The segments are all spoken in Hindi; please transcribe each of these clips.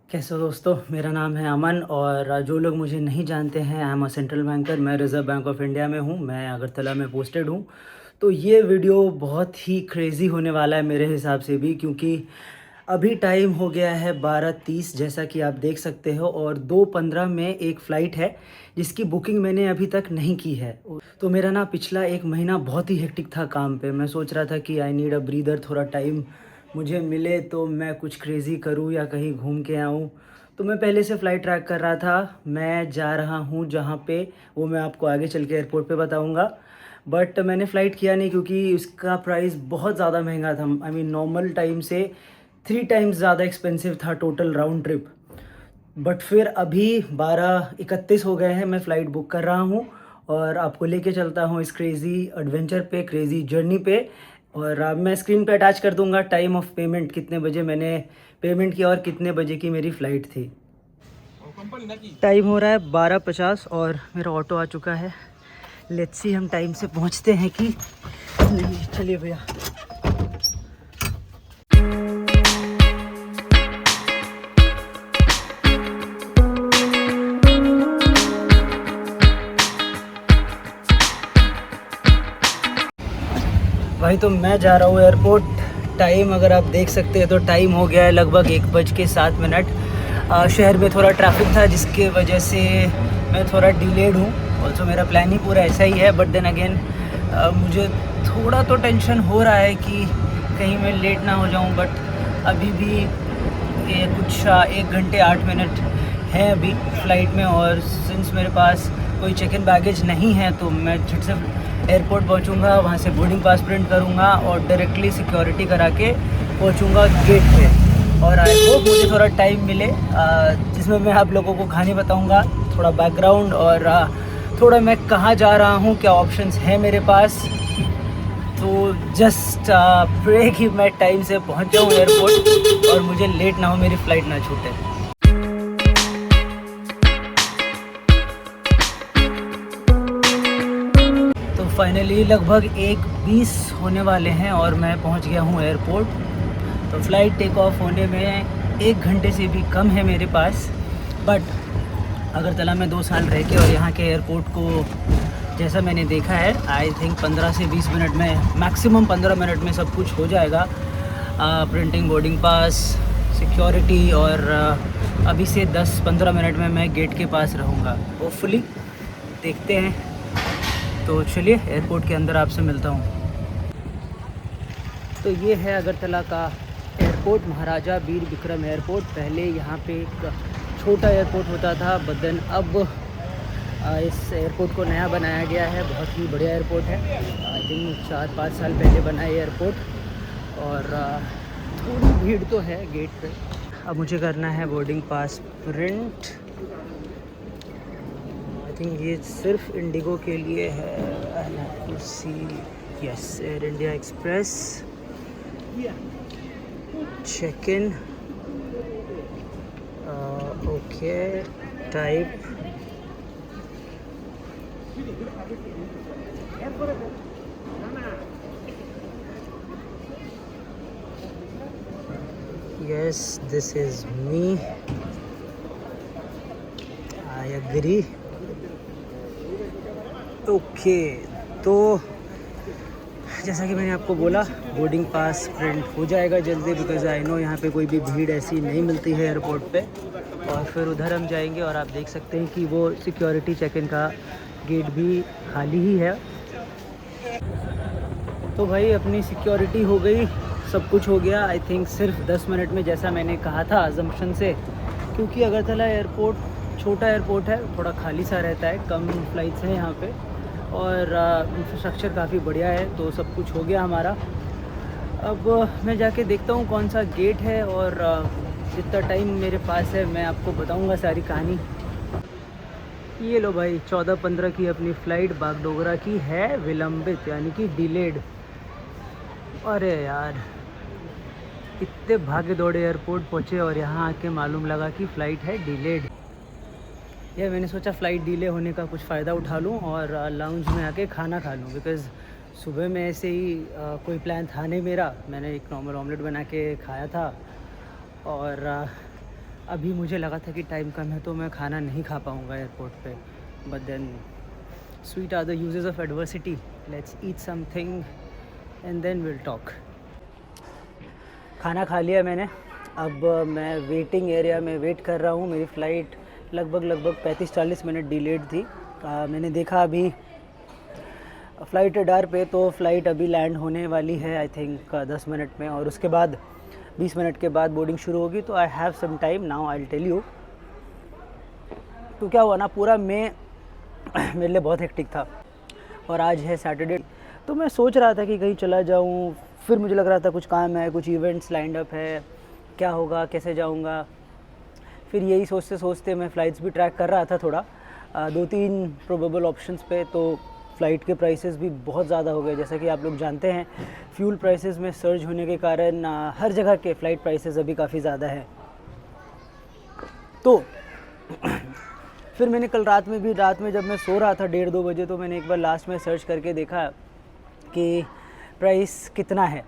कैसे हो दोस्तों। मेरा नाम है अमन और जो लोग मुझे नहीं जानते हैं, I am a central banker. मैं रिज़र्व बैंक ऑफ इंडिया में हूँ। मैं अगरतला में पोस्टेड हूँ। तो ये वीडियो बहुत ही क्रेज़ी होने वाला है मेरे हिसाब से भी, क्योंकि अभी टाइम हो गया है 12:30 जैसा कि आप देख सकते हो, और 2:15 में एक फ़्लाइट है जिसकी बुकिंग मैंने अभी तक नहीं की है। तो मेरा ना पिछला 1 महीना बहुत ही हेक्टिक था काम पे। मैं सोच रहा था कि आई नीड अ ब्रीदर, थोड़ा टाइम मुझे मिले तो मैं कुछ क्रेज़ी करूँ या कहीं घूम के आऊँ। तो मैं पहले से फ़्लाइट ट्रैक कर रहा था। मैं जा रहा हूँ जहाँ पे, वो मैं आपको आगे चल के एयरपोर्ट पे बताऊँगा। बट मैंने फ़्लाइट किया नहीं क्योंकि उसका प्राइस बहुत ज़्यादा महंगा था। आई मीन नॉर्मल टाइम से 3 टाइम्स ज़्यादा एक्सपेंसिव था टोटल राउंड ट्रिप। बट फिर अभी 12:31 हो गए हैं, मैं फ़्लाइट बुक कर रहा हूँ और आपको लेके चलता हूँ इस क्रेज़ी एडवेंचर पे, क्रेज़ी जर्नी पे। और अब मैं स्क्रीन पे अटैच कर दूँगा टाइम ऑफ पेमेंट, कितने बजे मैंने पेमेंट किया और कितने बजे की मेरी फ़्लाइट थी। टाइम हो रहा है 12:50 और मेरा ऑटो आ चुका है। लेट्स सी हम टाइम से पहुँचते हैं कि नहीं। चलिए भैया। भाई तो मैं जा रहा हूँ एयरपोर्ट। टाइम अगर आप देख सकते हैं तो टाइम हो गया है लगभग 1:07। शहर में थोड़ा ट्रैफिक था जिसके वजह से मैं थोड़ा डिलेड हूँ। ऑल्सो मेरा प्लान ही पूरा ऐसा ही है, बट देन अगेन मुझे थोड़ा तो टेंशन हो रहा है कि कहीं मैं लेट ना हो जाऊँ। बट अभी भी कुछ 1 घंटे 8 मिनट हैं अभी फ़्लाइट में, और सिंस मेरे पास कोई चेक इन बैगेज नहीं है तो मैं झट से एयरपोर्ट पहुंचूंगा, वहां से बोर्डिंग पास प्रिंट करूंगा और डायरेक्टली सिक्योरिटी करा के पहुंचूंगा गेट पे। और आई होप मुझे थोड़ा टाइम मिले जिसमें मैं आप लोगों को कहानी बताऊंगा, थोड़ा बैकग्राउंड और थोड़ा मैं कहाँ जा रहा हूँ, क्या ऑप्शंस हैं मेरे पास। तो जस्ट प्रे कि मैं टाइम से पहुँच जाऊँ एयरपोर्ट और मुझे लेट ना हो, मेरी फ़्लाइट ना छूटे। तो फाइनली लगभग 1:20 होने वाले हैं और मैं पहुंच गया हूं एयरपोर्ट। तो फ़्लाइट टेक ऑफ होने में 1 घंटे से भी कम है मेरे पास। बट अगरतला में 2 साल रह के और यहाँ के एयरपोर्ट को जैसा मैंने देखा है, आई थिंक 15 से 20 मिनट में, मैक्सिमम 15 मिनट में सब कुछ हो जाएगा। प्रिंटिंग बोर्डिंग पास, सिक्योरिटी, और अभी से 10-15 मिनट में मैं गेट के पास रहूँगा होपफुली। देखते हैं। तो चलिए एयरपोर्ट के अंदर आपसे मिलता हूँ। तो ये है अगरतला का एयरपोर्ट, महाराजा वीर विक्रम एयरपोर्ट। पहले यहाँ पे एक छोटा एयरपोर्ट होता था, बट देन अब इस एयरपोर्ट को नया बनाया गया है। बहुत ही बढ़िया एयरपोर्ट है। आई थिंक 4-5 साल पहले बना है एयरपोर्ट। और थोड़ी भीड़ तो है गेट पे। अब मुझे करना है boarding pass print. I think ये सिर्फ इंडिगो के लिए है। Yes, Air India Express. Check in, okay, type, yes this is me, I agree. Okay, तो जैसा कि मैंने आपको बोला, बोर्डिंग पास प्रिंट हो जाएगा जल्दी, बिकॉज़ आई नो यहाँ पे कोई भी भीड़ ऐसी नहीं मिलती है एयरपोर्ट पे। और फिर उधर हम जाएंगे और आप देख सकते हैं कि वो सिक्योरिटी चेक इन का गेट भी खाली ही है। तो भाई अपनी सिक्योरिटी हो गई, सब कुछ हो गया। आई थिंक सिर्फ 10 मिनट में, जैसा मैंने कहा था अजम्पशन से, क्योंकि अगरतला एयरपोर्ट छोटा एयरपोर्ट है, थोड़ा खाली सा रहता है, कम फ़्लाइट्स हैं यहाँ पे, और इंफ्रास्ट्रक्चर काफ़ी बढ़िया है। तो सब कुछ हो गया हमारा। अब मैं जाके देखता हूँ कौन सा गेट है, और जितना टाइम मेरे पास है मैं आपको बताऊँगा सारी कहानी। ये लो भाई, 14:15 की अपनी फ़्लाइट बागडोगरा की है विलंबित, यानी कि डिलेड। अरे यार, इतने भागे दौड़े एयरपोर्ट पहुँचे और यहाँ आके मालूम लगा कि फ़्लाइट है डिलेड। ये मैंने सोचा फ़्लाइट डिले होने का कुछ फ़ायदा उठा लूँ और लाउंज में आके खाना खा लूँ, बिकॉज़ सुबह में ऐसे ही कोई प्लान था नहीं मेरा। मैंने एक नॉर्मल ऑमलेट बना के खाया था और अभी मुझे लगा था कि टाइम कम है तो मैं खाना नहीं खा पाऊँगा एयरपोर्ट पे, but then sweet are the uses of adversity, let's eat something and then will talk. खाना खा लिया मैंने, अब मैं वेटिंग एरिया में वेट कर रहा हूँ। मेरी फ़्लाइट लगभग 35-40 मिनट डिलेड थी। मैंने देखा अभी फ़्लाइट रडार पे तो फ़्लाइट अभी लैंड होने वाली है आई थिंक 10 मिनट में, और उसके बाद 20 मिनट के बाद बोर्डिंग शुरू होगी। तो I have some time now, I will tell you. तो क्या हुआ ना, पूरा मई मेरे लिए बहुत हेक्टिक था और आज है सैटरडे। तो मैं सोच रहा था कि कहीं चला जाऊं, फिर मुझे लग रहा था कुछ काम है, कुछ इवेंट्स लाइंड अप है, क्या होगा, कैसे जाऊंगा। फिर यही सोचते सोचते मैं फ़्लाइट्स भी ट्रैक कर रहा था थोड़ा, 2-3 प्रोबेबल ऑप्शंस पे। तो फ़्लाइट के प्राइसेस भी बहुत ज़्यादा हो गए। जैसा कि आप लोग जानते हैं, फ्यूल प्राइसेस में सर्ज होने के कारण हर जगह के फ़्लाइट प्राइसेस अभी काफ़ी ज़्यादा है। तो फिर मैंने कल रात में जब मैं सो रहा था 1:30-2 बजे, तो मैंने एक बार लास्ट में सर्च करके देखा कि प्राइस कितना है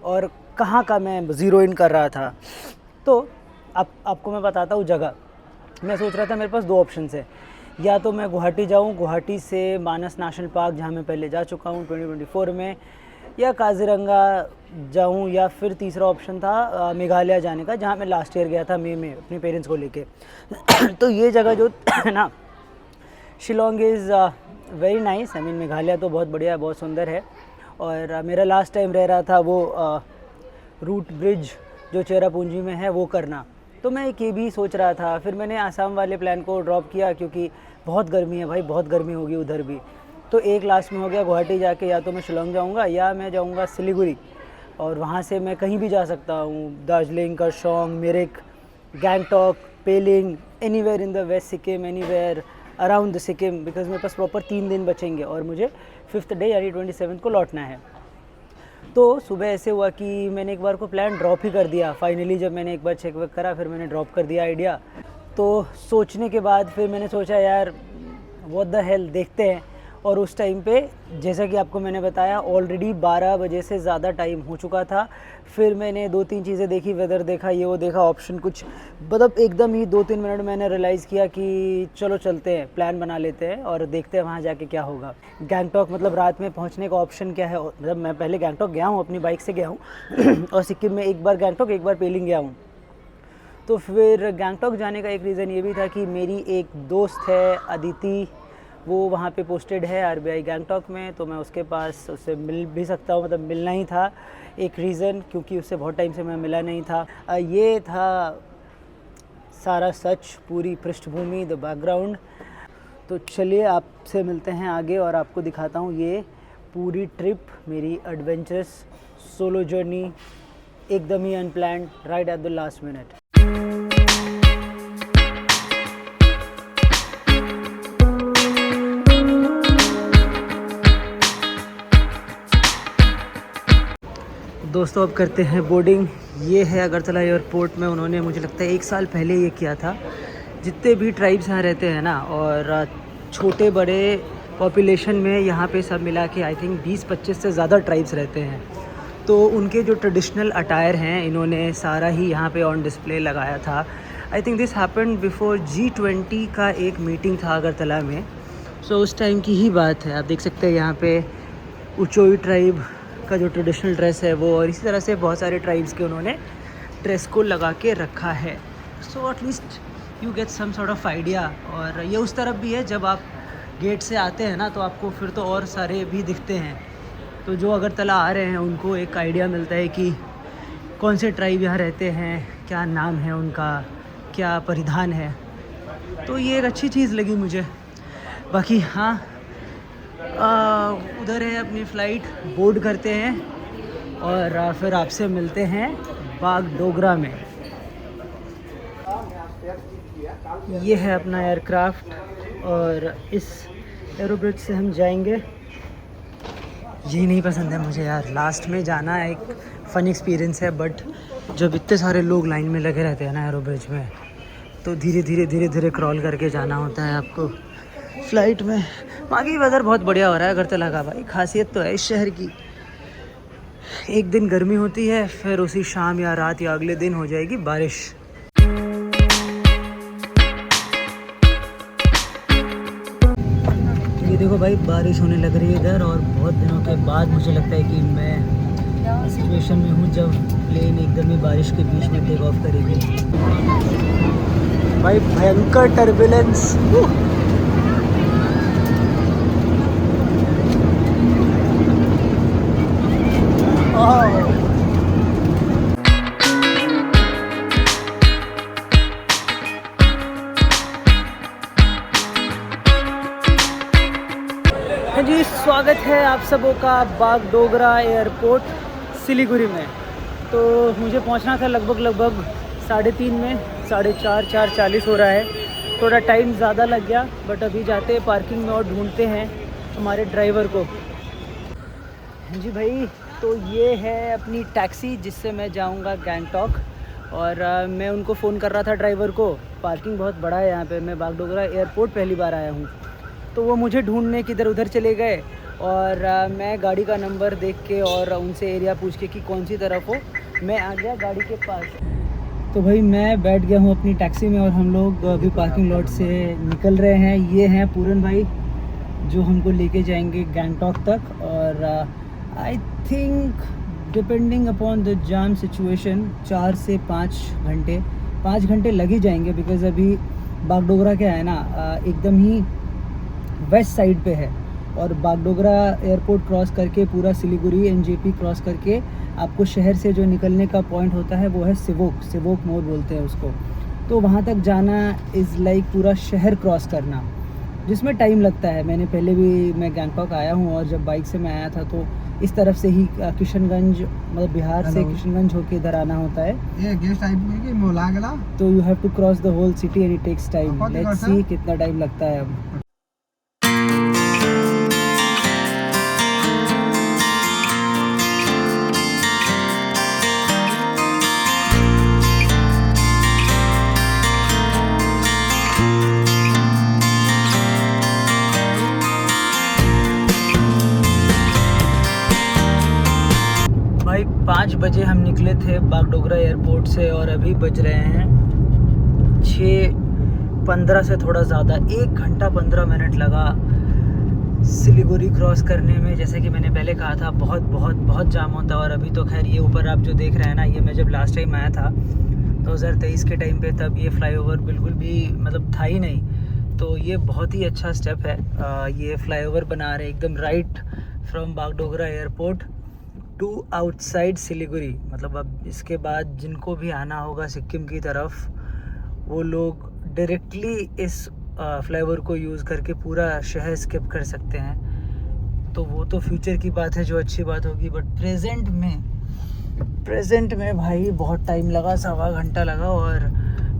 और कहाँ का मैं ज़ीरो इन कर रहा था। तो आपको मैं बताता हूँ जगह। मैं सोच रहा था मेरे पास 2 ऑप्शन है, या तो मैं गुवाहाटी जाऊँ, गुवाहाटी से मानस नेशनल पार्क जहाँ मैं पहले जा चुका हूँ 2024 में, या काज़ीरंगा जाऊँ, या फिर तीसरा ऑप्शन था मेघालय जाने का, जहाँ मैं लास्ट ईयर गया था मई में अपने पेरेंट्स को लेके। तो ये जगह जो है ना, Shillong is very nice. I mean Meghalaya तो बहुत बढ़िया है, बहुत सुंदर है। और मेरा लास्ट टाइम रह रहा था वो रूट ब्रिज जो चेरापूंजी में है वो करना। तो मैं एक ये भी सोच रहा था। फिर मैंने आसाम वाले प्लान को ड्रॉप किया क्योंकि बहुत गर्मी है भाई, बहुत गर्मी होगी उधर भी। तो एक लास्ट में हो गया गुवाहाटी जाके, या तो मैं शिलोंग जाऊंगा या मैं जाऊंगा सिलीगुड़ी, और वहाँ से मैं कहीं भी जा सकता हूँ, Darjeeling, Kurseong, Mirik, Gangtok, Pelling, anywhere in the west Sikkim, anywhere around the Sikkim, because मेरे पास प्रॉपर 3 दिन बचेंगे और मुझे 5th डे यानी 27 को लौटना है। तो सुबह ऐसे हुआ कि मैंने एक बार को प्लान ड्रॉप ही कर दिया। फाइनली जब मैंने एक बार चेक वेक करा, फिर मैंने ड्रॉप कर दिया आइडिया। तो सोचने के बाद फिर मैंने सोचा यार व्हाट द हेल, देखते हैं। और उस टाइम पे जैसा कि आपको मैंने बताया ऑलरेडी 12 बजे से ज़्यादा टाइम हो चुका था। फिर मैंने 2-3 चीज़ें देखी, वेदर देखा, ये वो देखा, ऑप्शन कुछ, मतलब एकदम ही 2-3 मिनट मैंने रियलाइज़ किया कि चलो चलते हैं, प्लान बना लेते हैं और देखते हैं वहाँ जाके क्या होगा। गैंगटॉक मतलब रात में पहुँचने का ऑप्शन क्या है, मतलब मैं पहले गैंगटॉक गया हूँ, अपनी बाइक से गया हूँ और सिक्किम में एक बार गैंगटॉक, एक बार पेलिंग गया हूँ। तो फिर गैंगटॉक जाने का एक रीज़न ये भी था कि मेरी एक दोस्त है अदिति, वो वहाँ पे पोस्टेड है RBI गैंगटॉक में, तो मैं उसके पास उससे मिल भी सकता हूँ, मतलब मिलना ही था एक रीज़न, क्योंकि उससे बहुत टाइम से मैं मिला नहीं था। ये था सारा सच, पूरी पृष्ठभूमि, द बैकग्राउंड। तो चलिए आपसे मिलते हैं आगे और आपको दिखाता हूँ ये पूरी ट्रिप, मेरी एडवेंचरस सोलो जर्नी, एकदम ही unplanned, right at the last minute. दोस्तों अब करते हैं बोर्डिंग। ये है अगरतला एयरपोर्ट में, उन्होंने मुझे लगता है 1 साल पहले ये किया था। जितने भी ट्राइब्स यहाँ रहते हैं ना, और छोटे बड़े पॉपुलेशन में यहाँ पे सब मिला के आई थिंक 20-25 से ज़्यादा ट्राइब्स रहते हैं। तो उनके जो ट्रेडिशनल अटायर हैं इन्होंने सारा ही यहाँ पे ऑन डिस्प्ले लगाया था। I think this happened before G20 का एक मीटिंग था अगरतला में। सो उस टाइम की ही बात है। आप देख सकते हैं यहाँ पे उचोई ट्राइब का जो ट्रेडिशनल ड्रेस है वो, और इसी तरह से बहुत सारे ट्राइब्स के उन्होंने ड्रेस को लगा के रखा है। So at least you get some sort of idea. और ये उस तरफ भी है, जब आप गेट से आते हैं ना तो आपको फिर तो और सारे भी दिखते हैं। तो जो अगरतला आ रहे हैं उनको एक आइडिया मिलता है कि कौन से ट्राइब यहाँ रहते हैं, क्या नाम है उनका, क्या परिधान है। तो ये एक अच्छी चीज़ लगी मुझे। बाकी हाँ, उधर है अपनी फ़्लाइट, बोर्ड करते हैं और फिर आपसे मिलते हैं बागडोगरा में। ये है अपना एयरक्राफ्ट और इस एरोब्रिज से हम जाएंगे। ये नहीं पसंद है मुझे यार, लास्ट में जाना एक फ़न एक्सपीरियंस है, बट जब इतने सारे लोग लाइन में लगे रहते हैं ना एरोब्रिज में, तो धीरे धीरे क्रॉल करके जाना होता है आपको फ़्लाइट में। बाकी वेदर बहुत बढ़िया हो रहा है अगरतला का भाई, खासियत तो है इस शहर की। एक दिन गर्मी होती है, फिर उसी शाम या रात या अगले दिन हो जाएगी बारिश। देखो भाई बारिश होने लग रही है इधर, और बहुत दिनों के बाद मुझे लगता है कि मैं सिचुएशन में हूँ जब प्लेन एकदम ही बारिश के बीच में टेक ऑफ करेगी। भाई भयंकर टर्बुलेंस। जी स्वागत है आप सबों का बागडोगरा एयरपोर्ट सिलीगुड़ी में। तो मुझे पहुंचना था लगभग 3:30 में, 4:30 4:40 हो रहा है। थोड़ा टाइम ज़्यादा लग गया, बट अभी जाते हैं पार्किंग में और ढूंढते हैं हमारे ड्राइवर को। जी भाई, तो ये है अपनी टैक्सी जिससे मैं जाऊंगा गैंगटॉक। और मैं उनको फ़ोन कर रहा था ड्राइवर को। पार्किंग बहुत बड़ा है यहाँ पे, मैं बागडोगरा एयरपोर्ट पहली बार आया हूँ, तो वो मुझे ढूंढने किधर उधर चले गए। और मैं गाड़ी का नंबर देख के और उनसे एरिया पूछ के कि कौन सी तरफ हो, मैं आ गया गाड़ी के पास। तो भाई मैं बैठ गया हूँ अपनी टैक्सी में और हम लोग अभी पार्किंग लॉट से निकल रहे हैं। ये हैं पूरन भाई जो हमको लेके जाएंगे गैंगटॉक तक। और I think depending upon the jam situation 4 से 5 घंटे 5 घंटे लग ही जाएंगे, बिकॉज़ अभी बागडोगरा क्या है ना, एकदम ही वेस्ट साइड पे है। और बागडोगरा एयरपोर्ट क्रॉस करके पूरा सिलीगुड़ी एनजेपी क्रॉस करके आपको शहर से जो निकलने का पॉइंट होता है वो है सिवोक मोड़ बोलते हैं उसको। तो वहाँ तक जाना इज़ लाइक पूरा शहर क्रॉस करना, जिसमें टाइम लगता है। मैंने पहले भी मैं गैंगटॉक आया हूँ और जब बाइक से मैं आया था तो इस तरफ से ही किशनगंज, मतलब बिहार से किशनगंज होके इधर आना होता है। ये गेस्ट टाइप की मोला गला, तो you have to cross the whole city and it takes time. Let's see कितना टाइम लगता है अब। भाई 5 बजे हम निकले थे बागडोगरा एयरपोर्ट से और अभी बज रहे हैं 6:15 से थोड़ा ज़्यादा। 1 घंटा 15 मिनट लगा सिलीगुड़ी क्रॉस करने में। जैसे कि मैंने पहले कहा था बहुत जाम होता है। और अभी तो खैर ये ऊपर आप जो देख रहे हैं ना, ये मैं जब लास्ट टाइम आया था 2023 के टाइम पे, तब ये फ्लाईओवर बिल्कुल भी मतलब था ही नहीं। तो ये बहुत ही अच्छा स्टेप है। ये फ्लाईओवर बना रहे एकदम right from Bagdogra airport to outside Siliguri. मतलब अब इसके बाद जिनको भी आना होगा सिक्किम की तरफ, वो लोग डायरेक्टली इस फ्लाईओवर को यूज़ करके पूरा शहर स्किप कर सकते हैं। तो वो तो फ्यूचर की बात है, जो अच्छी बात होगी। बट प्रेजेंट में भाई बहुत टाइम लगा, 1.25 घंटा लगा। और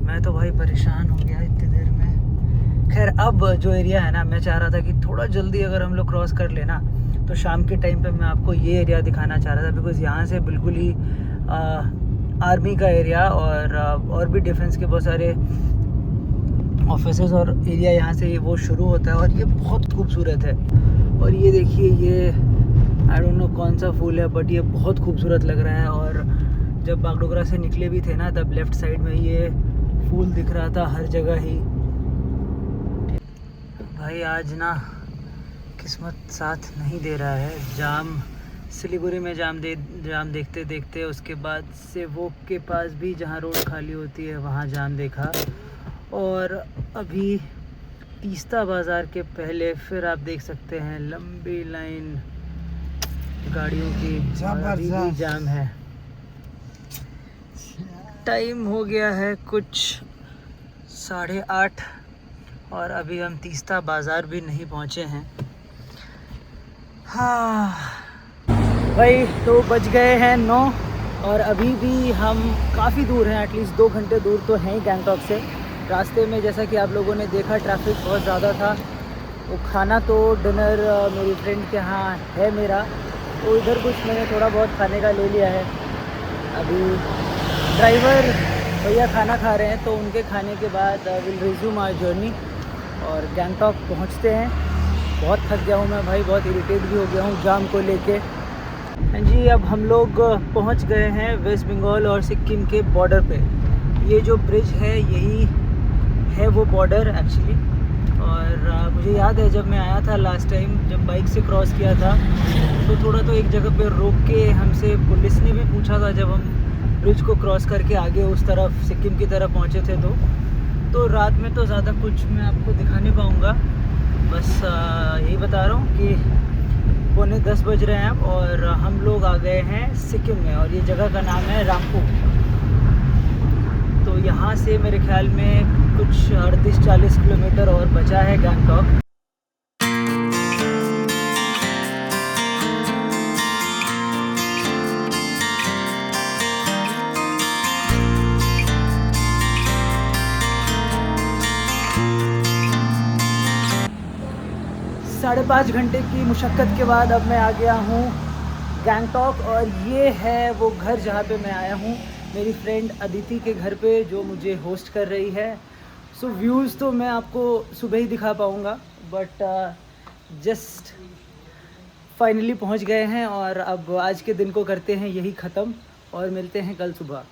मैं तो भाई परेशान हो गया इतनी देर में। खैर अब जो एरिया है ना, मैं चाह रहा था कि थोड़ा जल्दी अगर हम लोग क्रॉस कर लेना, तो शाम के टाइम पे मैं आपको ये एरिया दिखाना चाह रहा था। बिकॉज़ यहाँ से बिल्कुल ही आर्मी का एरिया और भी डिफेंस के बहुत सारे ऑफिसेज और एरिया यहाँ से वो शुरू होता है। और ये बहुत खूबसूरत है। और ये देखिए, ये आई डोंट नो कौन सा फूल है, बट ये बहुत खूबसूरत लग रहा है। और जब बागडोगरा से निकले भी थे ना, तब लेफ़्ट साइड में ये फूल दिख रहा था हर जगह ही। भाई आज ना किस्मत साथ नहीं दे रहा है। जाम सिलीगुड़ी में जाम देखते देखते उसके बाद सिवोक के पास भी, जहाँ रोड खाली होती है, वहाँ जाम देखा। और अभी तीस्ता बाज़ार के पहले फिर आप देख सकते हैं लंबी लाइन गाड़ियों की, और अभी भी जाम है। टाइम हो गया है कुछ 8:30 और अभी हम तीस्ता बाज़ार भी नहीं पहुँचे हैं। हाँ भाई, तो बज गए हैं 9 और अभी भी हम काफ़ी दूर हैं, एटलीस्ट 2 घंटे दूर तो हैं ही गैंगटॉक से। रास्ते में जैसा कि आप लोगों ने देखा, ट्रैफिक बहुत ज़्यादा था। वो खाना तो डिनर मेरी फ्रेंड के यहाँ है मेरा, तो इधर कुछ मैंने थोड़ा बहुत खाने का ले लिया है। अभी ड्राइवर भैया खाना खा रहे हैं, तो उनके खाने के बाद विल रिज्यूम आवर जर्नी और गैंगटॉक पहुँचते हैं। बहुत थक गया हूँ मैं भाई, बहुत इरिटेट भी हो गया हूँ जाम को लेके। हाँ जी, अब हम लोग पहुँच गए हैं वेस्ट बंगाल और सिक्किम के बॉर्डर पे। ये जो ब्रिज है, यही है वो बॉर्डर एक्चुअली। और मुझे याद है जब मैं आया था लास्ट टाइम, जब बाइक से क्रॉस किया था, तो थोड़ा तो एक जगह पे रोक के हमसे पुलिस ने भी पूछा था, जब हम ब्रिज को क्रॉस करके आगे उस तरफ सिक्किम की तरफ पहुँचे थे। तो रात में तो ज़्यादा कुछ मैं आपको दिखा नहीं पाऊँगा, बस यही बता रहा हूँ कि 9:45 बज रहे हैं अब, और हम लोग आ गए हैं सिक्किम में, और ये जगह का नाम है रामपू। तो यहाँ से मेरे ख्याल में कुछ 38-40 किलोमीटर और बचा है गैंगटॉक। साढ़े 5 घंटे की मुशक्क़त के बाद अब मैं आ गया हूँ गैंगटॉक, और ये है वो घर जहाँ पे मैं आया हूँ, मेरी फ्रेंड अदिति के घर पे, जो मुझे होस्ट कर रही है। सो व्यूज़ तो मैं आपको सुबह ही दिखा पाऊँगा, बट जस्ट फाइनली पहुँच गए हैं, और अब आज के दिन को करते हैं यही ख़त्म, और मिलते हैं कल सुबह।